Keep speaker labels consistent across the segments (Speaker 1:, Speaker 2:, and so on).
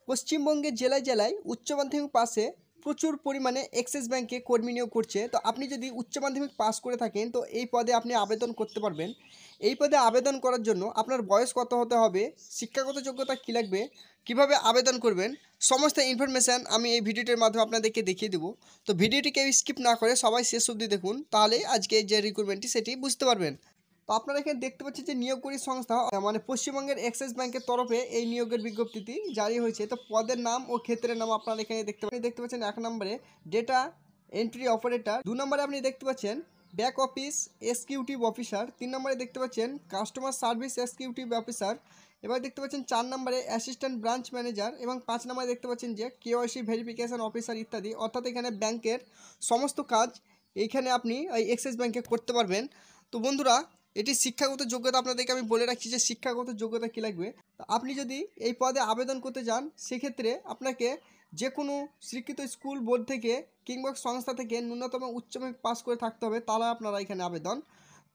Speaker 1: পশ্চিমবঙ্গের জেলায় জেলায় উচ্চ মাধ্যমিক পাশে প্রচুর পরিমাণে এক্সিস ব্যাংকে কর্মী নিয়োগ করছে। তো আপনি যদি উচ্চ মাধ্যমিক পাস করে থাকেন তো এই পদে আপনি আবেদন করতে পারবেন। এই পদে আবেদন করার জন্য আপনার বয়স কত হতে হবে, শিক্ষাগত যোগ্যতা কী লাগবে, কিভাবে আবেদন করবেন, সমস্ত ইনফরমেশান আমি এই ভিডিওটির মাধ্যমে আপনাদেরকে দেখিয়ে দেবো। তো ভিডিওটি কেউ স্কিপ না করে সবাই শেষ অবধি দেখুন, তাহলে আজকে যে রিক্রুটমেন্টটি সেটি বুঝতে পারবেন। তো আপনারা এখানে দেখতে পাচ্ছেন যে নিয়োগকারী সংস্থা মানে পশ্চিমবঙ্গের এক্সিস ব্যাংকের তরফে এই নিয়োগের বিজ্ঞপ্তিটি জারি হয়েছে। তো পদের নাম ও ক্ষেত্রের নাম আপনারা এখানে দেখতে পাচ্ছেন। 1 নম্বরে ডেটা এন্ট্রি অপারেটর, 2 নম্বরে আপনি দেখতে পাচ্ছেন ব্যাক অফিস এক্সিকিউটিভ অফিসার, 3 নম্বরে দেখতে পাচ্ছেন কাস্টমার সার্ভিস এক্সিকিউটিভ অফিসার, এবার দেখতে পাচ্ছেন 4 নম্বরে অ্যাসিস্ট্যান্ট ব্রাঞ্চ ম্যানেজার এবং 5 নম্বরে দেখতে পাচ্ছেন যে কেওয়াইসি ভেরিফিকেশন অফিসার ইত্যাদি। অর্থাৎ এখানে ব্যাংকের সমস্ত কাজ এইখানে আপনি এই এক্সিস ব্যাংকে করতে পারবেন। তো বন্ধুরা, এটি শিক্ষাগত যোগ্যতা আপনাদেরকে আমি বলে রাখছি যে শিক্ষাগত যোগ্যতা কী লাগবে। আপনি যদি এই পদে আবেদন করতে চান সেক্ষেত্রে আপনাকে যে কোনো স্বীকৃত স্কুল বোর্ড থেকে কিংবা সংস্থা থেকে ন্যূনতম উচ্চ মাধ্যমিক পাস করে থাকতে হবে, তাহলে আপনারা এখানে আবেদন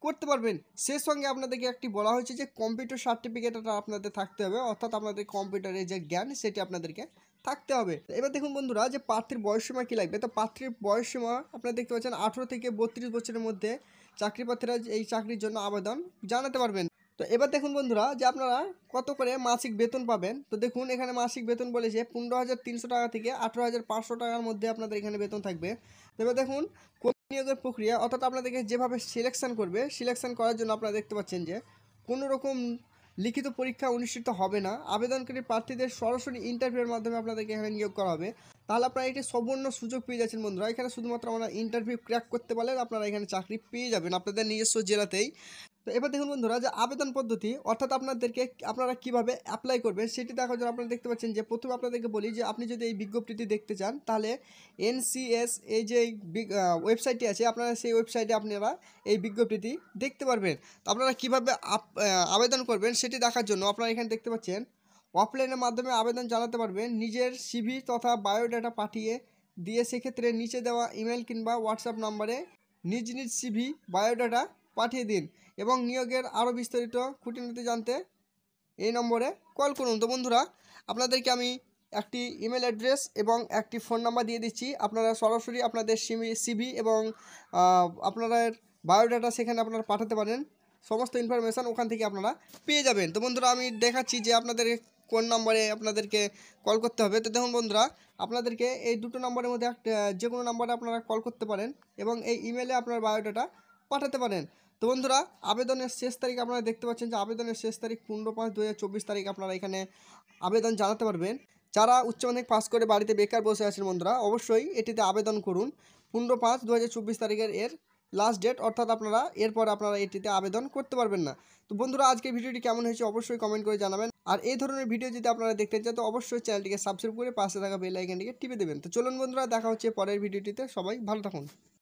Speaker 1: করতে পারবেন। সেই সঙ্গে আপনাদেরকে একটি বলা হয়েছে যে কম্পিউটার সার্টিফিকেটটা আপনাদের থাকতে হবে, অর্থাৎ আপনাদের কম্পিউটারের যে জ্ঞান সেটি আপনাদেরকে থাকতে হবে। এবার দেখুন বন্ধুরা, যে প্রার্থীর বয়সসীমা কী লাগবে। তো প্রার্থীর বয়সসীমা আপনারা দেখতে পাচ্ছেন 18 থেকে 32 বছরের মধ্যে চাকরি প্রার্থীরা এই চাকরির জন্য আবেদন জানাতে পারবেন। তো এবার দেখুন বন্ধুরা, যে আপনারা কত করে মাসিক বেতন পাবেন। তো দেখুন এখানে মাসিক বেতন বলেছে 15,300 টাকা থেকে 18,500 টাকার মধ্যে আপনাদের এখানে বেতন থাকবে। তো এবার দেখুন কর্মী নিয়োগের প্রক্রিয়া, অর্থাৎ আপনাদেরকে যেভাবে সিলেকশন করবে, সিলেকশন করার জন্য আপনারা দেখতে পাচ্ছেন যে কোনো রকম লিখিত পরীক্ষা অনুষ্ঠিত হবে না। আবেদনকারী প্রার্থীদের সরাসরি ইন্টারভিউর মাধ্যমে আপনাদেরকে এখানে নিয়োগ করা হবে। তাহলে আপনারা একটি সুবর্ণ সুযোগ পেয়ে যাচ্ছেন বন্ধুরা। এখানে শুধুমাত্র আমরা ইন্টারভিউ ক্র্যাক করতে পারলে আপনারা এখানে চাকরি পেয়ে যাবেন আপনাদের নিজস্ব জেলাতেই। তো এবার দেখুন বন্ধুরা, যে আবেদন পদ্ধতি, অর্থাৎ আপনারা কিভাবে অ্যাপ্লাই করবেন সেটি দেখার জন্য আপনারা দেখতে পাচ্ছেন যে প্রথমে আপনাদেরকে বলি যে আপনি যদি এই বিজ্ঞপ্তিটি দেখতে চান তাহলে NCS এই যে ওয়েবসাইটটি আছে, আপনারা সেই ওয়েবসাইটে আপনারা এই বিজ্ঞপ্তিটি দেখতে পারবেন। তো আপনারা কীভাবে আবেদন করবেন সেটি দেখার জন্য আপনারা এখানে দেখতে পাচ্ছেন অফলাইনের মাধ্যমে আবেদন জানাতে পারবেন। নিজের CV তথা বায়োডাটা পাঠিয়ে দিয়ে সেক্ষেত্রে নিচে দেওয়া ইমেল কিংবা হোয়াটসঅ্যাপ নাম্বারে নিজ CV বায়োডাটা পাঠিয়ে দিন এবং নিয়োগের আরও বিস্তারিত খুঁটিনাটি জানতে এই নম্বরে কল করুন। তো বন্ধুরা, আপনাদেরকে আমি একটি ইমেল অ্যাড্রেস এবং একটি ফোন নাম্বার দিয়ে দিচ্ছি। আপনারা সরাসরি আপনাদের CV এবং আপনাদের বায়োডাটা সেখানে আপনারা পাঠাতে পারেন। সমস্ত ইনফরমেশান ওখান থেকে আপনারা পেয়ে যাবেন। তো বন্ধুরা, আমি দেখাচ্ছি যে আপনাদের কোন নম্বরে আপনাদেরকে কল করতে হবে। তো দেখুন বন্ধুরা, আপনাদেরকে এই দুটো নম্বরের মধ্যে যে কোনো নম্বরে আপনারা কল করতে পারেন এবং এই ইমেলে আপনার বায়োডাটা পাঠাতে পারেন। তো বন্ধুরা, আবেদনের শেষ তারিখ আপনারা দেখতে পাচ্ছেন যে আবেদনের শেষ তারিখ 15/5/2024 তারিখ আপনারা এখানে আবেদন জানাতে পারবেন। যারা উচ্চ মাধ্যমিক পাস করে বাড়িতে বেকার বসে আছেন বন্ধুরা, অবশ্যই এটিতে আবেদন করুন। 15/5/2024 তারিখের লাস্ট ডেট, অর্থাৎ আপনারা এটিতে আবেদন করতে পারবেন না। তো বন্ধুরা, আজকের ভিডিওটি কেমন হয়েছে অবশ্যই কমেন্ট করে জানাবেন। আর এই ধরনের ভিডিও যদি আপনারা দেখতে চান তো অবশ্যই চ্যানেলটিকে সাবস্ক্রাইব করে পাশে থাকা বেল আইকনটিকে টিপে দেবেন। তো চলুন বন্ধুরা, দেখা হচ্ছে পরের ভিডিওটিতে। সবাই ভালো থাকুন।